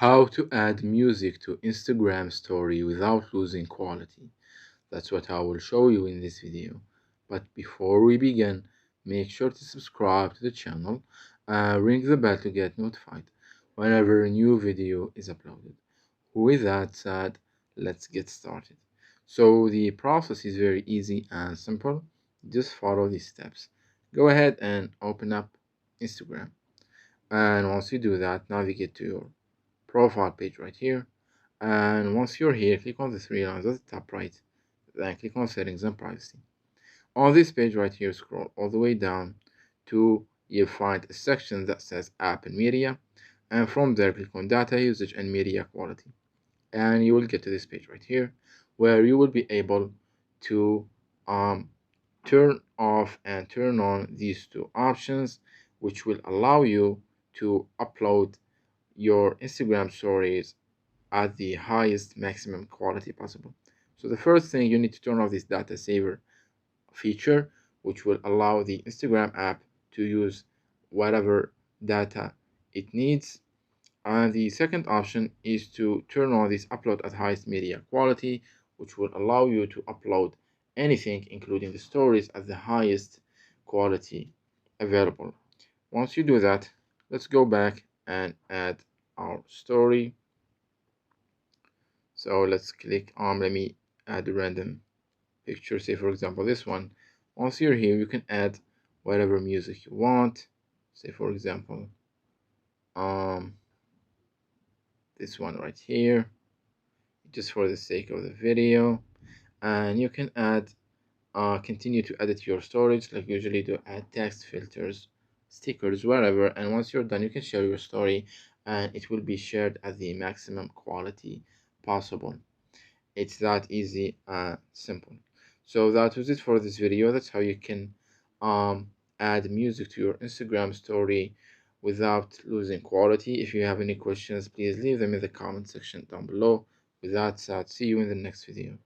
How to add music to Instagram story without losing quality. That's what I will show you in this video. But before we begin, make sure to subscribe to the channel and ring the bell to get notified whenever a new video is uploaded. With that said, let's get started. So the process is very easy and simple. Just follow these steps. Go ahead and open up Instagram. And once you do that, navigate to your profile page right here. And once you're here, click on the three lines at the top right, then click on settings and privacy. On this page right here, scroll all the way down to you'll find a section that says app and media, and from there click on data usage and media quality, and you will get to this page right here where you will be able to turn off and turn on these two options, which will allow you to upload your Instagram stories at the highest maximum quality possible. So the first thing, you need to turn off this data saver feature, which will allow the Instagram app to use whatever data it needs. And the second option is to turn on this upload at highest media quality, which will allow you to upload anything, including the stories, at the highest quality available. Once you do that, let's go back and add our story. So let's click on, let me add a random picture, say for example this one. Once you're here, you can add whatever music you want, say for example this one right here, just for the sake of the video. And you can add continue to edit your storage, like usually to add text, filters, stickers, whatever. And once you're done, you can share your story and it will be shared at the maximum quality possible. It's that easy and simple. So that was it for this video. That's how you can add music to your Instagram story without losing quality. If you have any questions, please leave them in the comment section down below. With that said, see you in the next video.